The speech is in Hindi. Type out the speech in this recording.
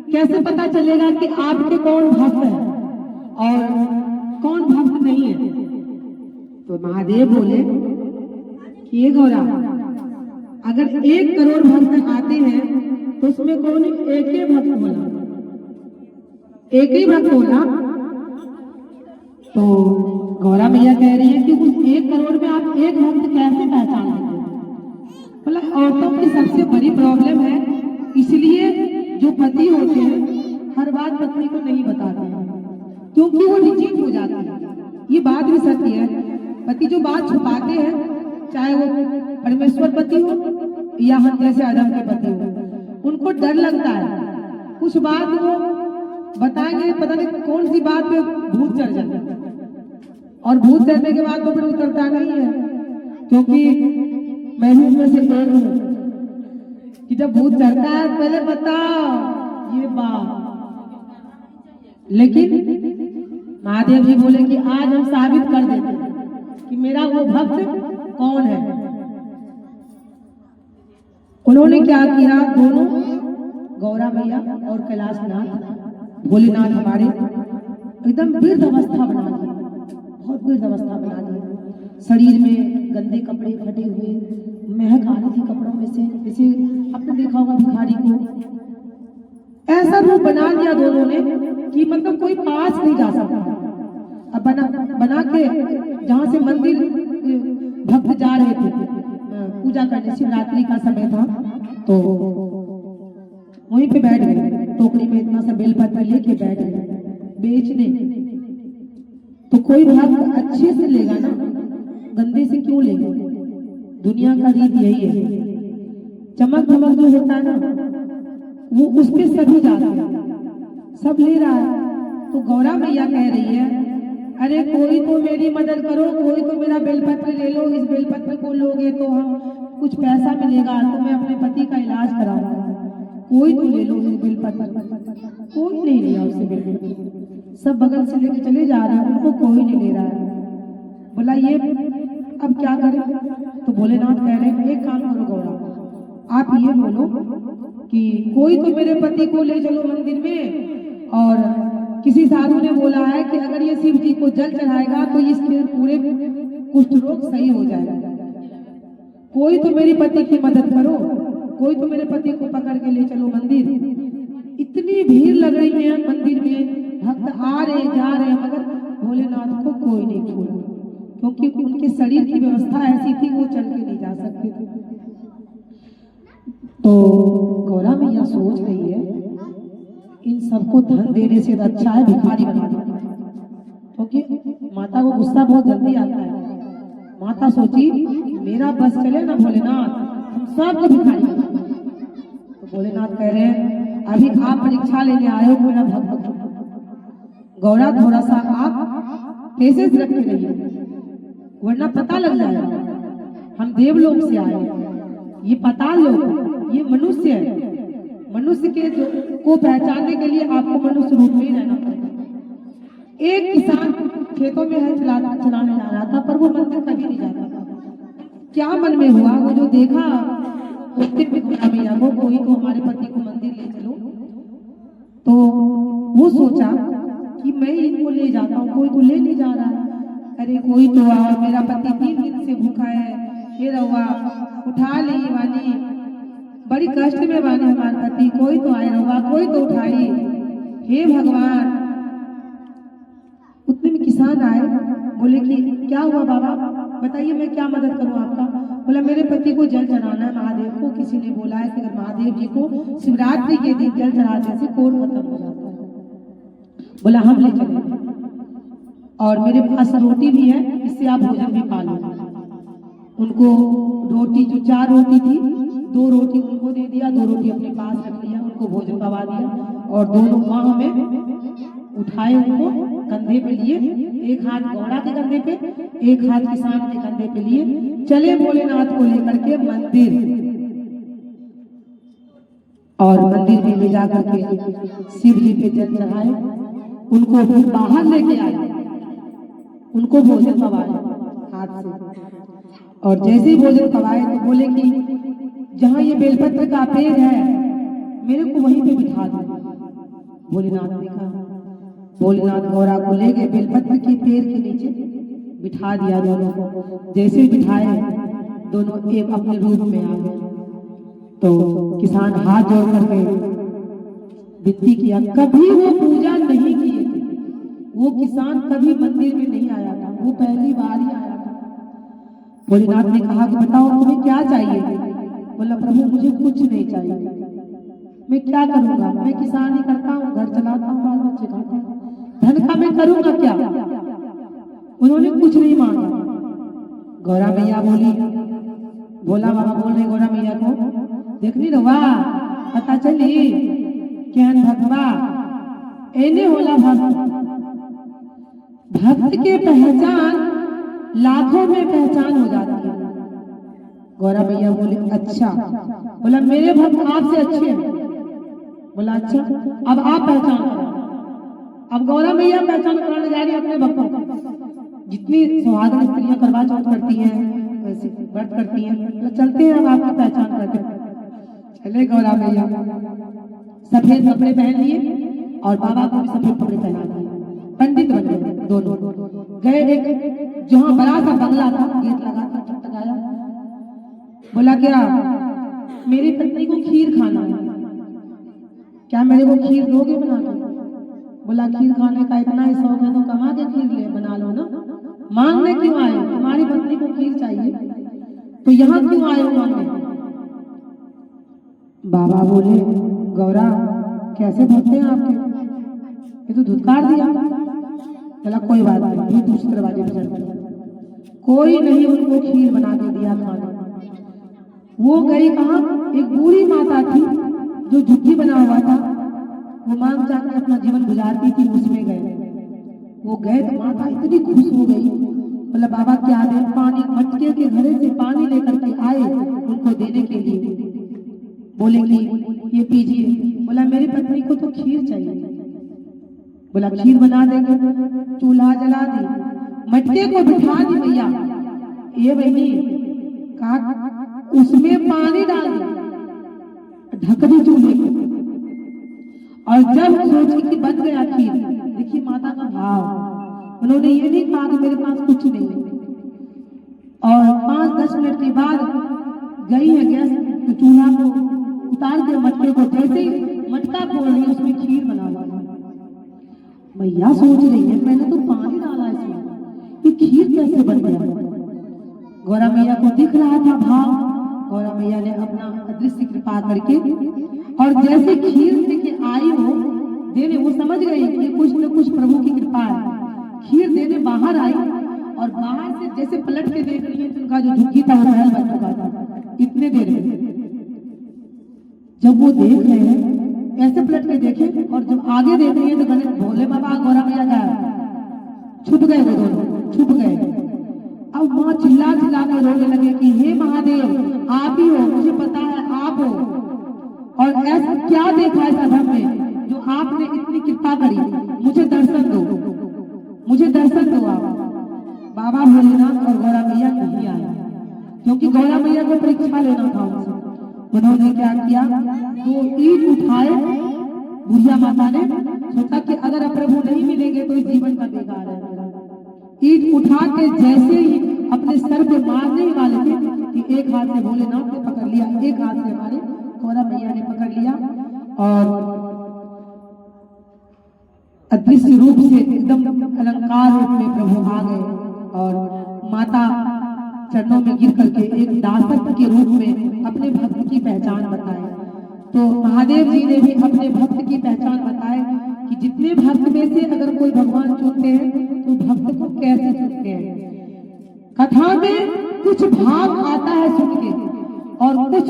कैसे पता चलेगा कि आपके कौन भक्त है और कौन भक्त नहीं है? तो महादेव बोले कि ये गौरा, अगर 1 करोड़ भक्त आते हैं तो उसमें कौन एक ही भक्त होला, एक ही भक्त होला। तो गौरा मैया कह रही है कि उस 1 करोड़ में आप एक भक्त कैसे पहचान लेंगे? मतलब औरतों की सबसे बड़ी प्रॉब्लम है, इसलिए जो पति होते हैं हर बात पत्नी को नहीं बताते हैं, क्योंकि वो रिजेक्ट हो जाती है। ये बात भी सत्य है, पति जो बात छुपाते हैं, चाहे वो परमेश्वर पति हो या हम जैसे आदम के पति हो, उनको डर लगता है कुछ बात वो बताएंगे, पता नहीं कौन सी बात पे भूत चढ़ जाता है, और भूत चढ़ने के बाद तो फिर उतरता नहीं है। क्योंकि मैं भी उसमें से एक हूँ कि जब भूत चढ़ता है पहले बताओ ये बात। लेकिन महादेव जी बोले कि आज हम साबित कर देते हैं कि मेरा वो भक्त कौन है। उन्होंने क्या किया, दोनों गौरा मैया और कैलाशनाथ भोलेनाथ हमारे एकदम वृद्ध अवस्था बना दी, बहुत वृद्ध अवस्था बना दी। शरीर में गंदे कपड़े फटे हुए, महक आ रही थी कपड़ों में से, जैसे आपने देखा होगा भिखारी को। ऐसा रूप बना दिया दोनों ने कि मतलब कोई पास नहीं जा सकता। अब बना के जहाँ से मंदिर भक्त जा रहे थे पूजा करने, शिवरात्रि का समय था, तो वहीं पे बैठ गए, टोकरी में इतना सा बेलपत्र लेके बैठ गए बेचने। तो कोई भक्त अच्छे से लेगा ना, गंदे से क्यों लेगा? दुनिया का रीत यही है, चमक धमक जो होता है ना वो उस पे सभी जाते हैं, सब ले रहा है। तो गौरा मैया कह रही है, अरे कोई तो मेरी मदद करो, कोई तो मेरा बेलपत्र ले लो, इस बेलपत्र को लोगे तो हम कुछ पैसा मिलेगा, तो मैं अपने पति का इलाज कराऊंगा, कोई तो ले लो इस बेलपत्र। कोई नहीं लिया उससे बेलपत्र, सब बगल से लेके चले जा रहे हैं, उनको कोई नहीं ले रहा है। बोला ये अब क्या करें? तो भोलेनाथ कह रहे हैं, एक काम करो गौरा, आप ये बोलो कि कोई तो मेरे पति को ले चलो मंदिर में, और किसी साधु ने बोला है कि अगर ये शिव जी को जल चढ़ाएगा तो इसके पूरे कुष्ठ रोग सही हो जाएगा। कोई तो मेरी पति की मदद करो, कोई तो मेरे पति को पकड़ के ले चलो मंदिर। इतनी भीड़ लग रही है मंदिर में, भक्त आ रहे जा रहे, मगर भोलेनाथ को कोई नहीं छोड़ा, क्योंकि उनके शरीर की व्यवस्था ऐसी थी वो चल के नहीं जा सकते थे। तो गौरा मैया सोच रही है, इन सबको धन देने से अच्छा है भिखारी बना देना, क्योंकि माता को गुस्सा बहुत जल्दी आता है। माता सोची मेरा बस चले ना भोलेनाथ, हम सबको भिखारी बना दें। तो भोलेनाथ कह रहे हैं, अभी आप परीक्षा लेने आए हो मेरा भक्त, गौरा थोड़ा सा आप पेशेंस रख के रहिए, वरना पता लग जाएगा हम देवलोक से आए हैं, ये पाताल लोक, ये मनुष्य है। मनुष्य के को पहचानने के लिए आपको मनुष्य रूप में ही रहना पड़ेगा। एक किसान खेतों में हल चलाने जा रहा था, पर वो मंदिर कभी नहीं जाता था। क्या मन में हुआ, वो जो देखा उसके पिता मैया को, कोई तो हमारे पति को मंदिर ले चलो, तो वो सोचा कि मैं इनको ले जाता हूँ, कोई तो ले नहीं जा रहा है। अरे कोई तो आओ, मेरा पति 3 दिन से भूखा है, हे रहुआ उठा ली वाली, बड़ी कष्ट में बाने हमारे पति, कोई तो आए रहुआ, कोई तो उठाई, हे भगवान। उतने में किसान आए, बोले कि क्या हुआ बाबा, बताइए मैं क्या मदद करूं आपका। बोला मेरे पति को जल चढ़ाना है महादेव को, किसी ने बोला है कि अगर महादेव जी को शिवरात्रि के दिन जल चढ़ाने से कोढ़ खत्म हो जाता है। बोला हम ले चलेंगे, और मेरे पास रोटी भी है, इससे आप भोजन भी पा लो। उनको रोटी, जो 4 रोटी थी, 2 रोटी उनको दे दिया, 2 रोटी अपने पास रख लिया, उनको भोजन पवा दिया, और दोनों बाहों में उठाए, उनको कंधे पे लिए, एक हाथ गौड़ा के कंधे पे, एक हाथ किसान के कंधे पे लिए चले भोलेनाथ को लेकर के मंदिर। और मंदिर में ले जाकर के शिव जी पे जल चढ़ाए, उनको फिर बाहर लेके आए, उनको भोजन पवाए हाथ से। और जैसे ही भोजन पवाए तो बोले कि जहाँ ये बेलपत्र का पेड़ है मेरे को वहीं पे बिठा दो। भोलेनाथ ने कहा, भोलेनाथ गौरा को ले गए बेलपत्र के पेड़ के नीचे बिठा दिया दोनों को। जैसे बिठाए दोनों एक अपने रूप में आ गए। तो किसान हाथ जोड़ करके विनती किया। कभी वो पूजा नहीं किए थे, वो किसान कभी मंदिर में नहीं आया था, वो पहली बार ही आया था। भोलेनाथ ने कहा कि बताओ तुम्हें क्या चाहिए? बोला प्रभु मुझे कुछ नहीं चाहिए, मैं क्या करूंगा, मैं किसानी करता हूँ, घर चलाता हूँ, बाल बच्चे खाता हूँ, धन का मैं करूंगा क्या? उन्होंने कुछ नहीं मांगा। गौरा मैया बोली, भोला बाबा बोल रहे गौरा मैया को, देखनी रवा पता चली कैन भगवा एने होला भक्त। भक्त के पहचान लाखों में पहचान हो जाती है। गौरा मैया बोले अच्छा। बोला मेरे भक्त आपसे अच्छे हैं। बोला अच्छा, अब आप पहचान करो। अब गौरा मैया पहचान कराने जा रही है अपने भक्तों को। जितनी सुहागन स्त्रियां करवा चौथ करती हैं, वैसे व्रत करती हैं, चलते हैं अब आपकी पहचान करते हैं। चले गौरा मैया सफेद कपड़े पहन लिए और बाबा को भी सफेद कपड़े पहना दिए। पंडित बन गए दोनों। गए एक जहाँ बड़ा सा बंगला था, गेट लगा था, टकटकाया। बोला क्या मेरी पत्नी को खीर खाना है, क्या मेरे को खीर दोगे बना के? बोला खीर खाने का इतना ही शौक है तो कमा के खीर ले बना लो ना, मांगने क्यों आए? तुम्हारी पत्नी को खीर चाहिए तो यहाँ क्यों आए हो मांगने? बाबा बोले गौरा कैसे भक्त हैं आपके, ये तो धुतकार दिया। बोला कोई बात नहीं, फिर दूसरे दरवाजे पर चलते। कोई नहीं उनको खीर बना के दिया खाना। वो गई कहाँ, एक बूढ़ी माता थी जो झुग्गी बना हुआ था, वो मांग जाकर अपना जीवन गुजारती थी, उसमें गए। वो गए तो माता इतनी खुश हो गई। बोला बाबा क्या दे? पानी मटके के घड़े से पानी लेकर के आए उनको देने के लिए। बोले कि ये पीजिए। बोला मेरी पत्नी को तो खीर चाहिए। बोला खीर बना देंगे। चूल्हा जला दी, मटके को बिठा दी भैया, ये बहनी कहा उसमें पानी डाल दी, ढक दी चूल्हे को। और जब सोची कि बन गया खीर, देखिए माता का भाव, उन्होंने ये नहीं कहा कि मेरे पास कुछ नहीं है। और 5-10 मिनट के बाद गई है गैस तो चूल्हा को उतार के मटके को, जैसे मटका खोल रही है उसमें खीर बना हुआ। मैया सोच रही है मैंने तो पानी डाला इसमें, ये खीर कैसे बन गया? गौरा मैया को दिख रहा था भाव। गौरा मैया ने अपना अदृश्य कृपा करके और जैसे खीर लेके आई हो देने, वो समझ गई कि कुछ न कुछ प्रभु की कृपा है। खीर देने बाहर आई और बाहर से जैसे पलट के देख रही है तो उनका जो झुग्गी था वो महल बन चुका था इतने देर में। जब वो देख रहे हैं ऐसे पलट के देखे और जब आगे देख रही है तो गणेश भोले बाबा गौरा मैया का छुप गए, वो दोनों छुप गए। अब माँ चिल्ला चिल्ला कर रोने लगे कि हे महादेव आप ही हो, मुझे पता है आप हो, और ऐसा क्या देखा है सभा में जो आपने इतनी कृपा करी, मुझे दर्शन दो, मुझे दर्शन दो आप। बाबा भोलेनाथ और गौरा मैया नहीं आए क्योंकि गौरा मैया को परीक्षा लेना था उनसे। उन्होंने क्या किया, 2 ईंट उठाए। बुढ़िया माता ने सोचा कि अगर अब प्रभु नहीं मिलेंगे तो इस जीवन का बेकार है। ईंट उठा के जैसे ही अपने सर पे मारने वाले थे कि एक हाथ से भोलेनाथ ने पकड़ लिया, एक हाथ से हमारे गौरा मैया ने पकड़ लिया और अदृश्य रूप से एकदम अलंकार रूप में प्रभु आ गए और माता चरणों में गिर करके एक दासत्व के रूप में अपने भक्त की पहचान बताए। तो महादेव जी ने भी अपने भक्त की पहचान बताए कि जितने भक्त में से अगर कोई भगवान चुनते हैं तो भक्त को कैसे चुनते हैं। कथा में कुछ भाव आता है सुन के और कुछ